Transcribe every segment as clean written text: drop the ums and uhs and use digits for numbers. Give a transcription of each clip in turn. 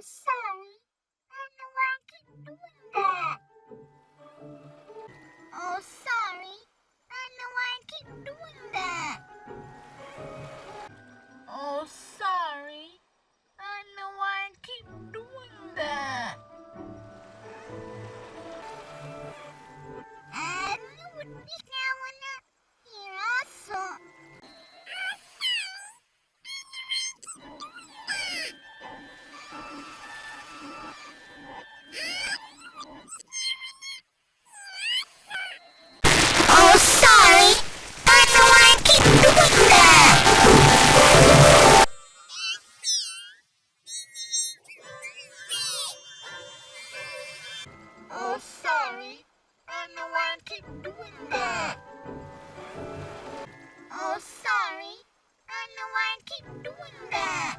sorry. I know I keep doing that. Oh, sorry. I know I keep doing that. Oh, sorry. I know I keep doing that. Here also. Oh, sorry. I know I keep doing that. Oh, sorry. I know I keep doing that. Oh, sorry. I know I keep doing that. Oh, sorry. I know I keep doing that.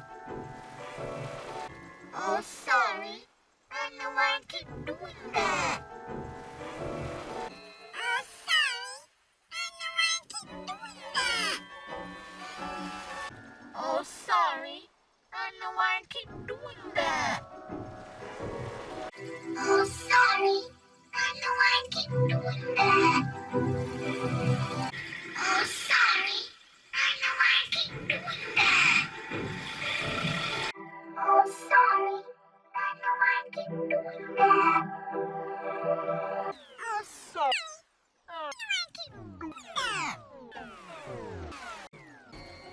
Oh, sorry. I know I keep doing that. Oh, sorry. I know I keep doing that. Oh, sorry. I know I keep doing that. Oh, sorry. I know I keep doing that. Oh, sorry. I know I keep doing that. Oh, sorry. I keep doing that. Oh, sorry. I know I keep doing that.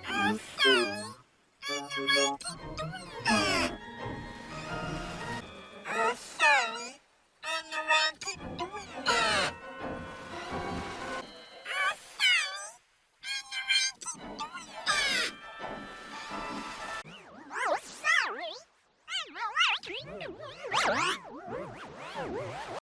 Oh, sorry. I know I keep doing that. Oh, sorry. I know I keep doing that. Oh, sorry. I know I keep doing that.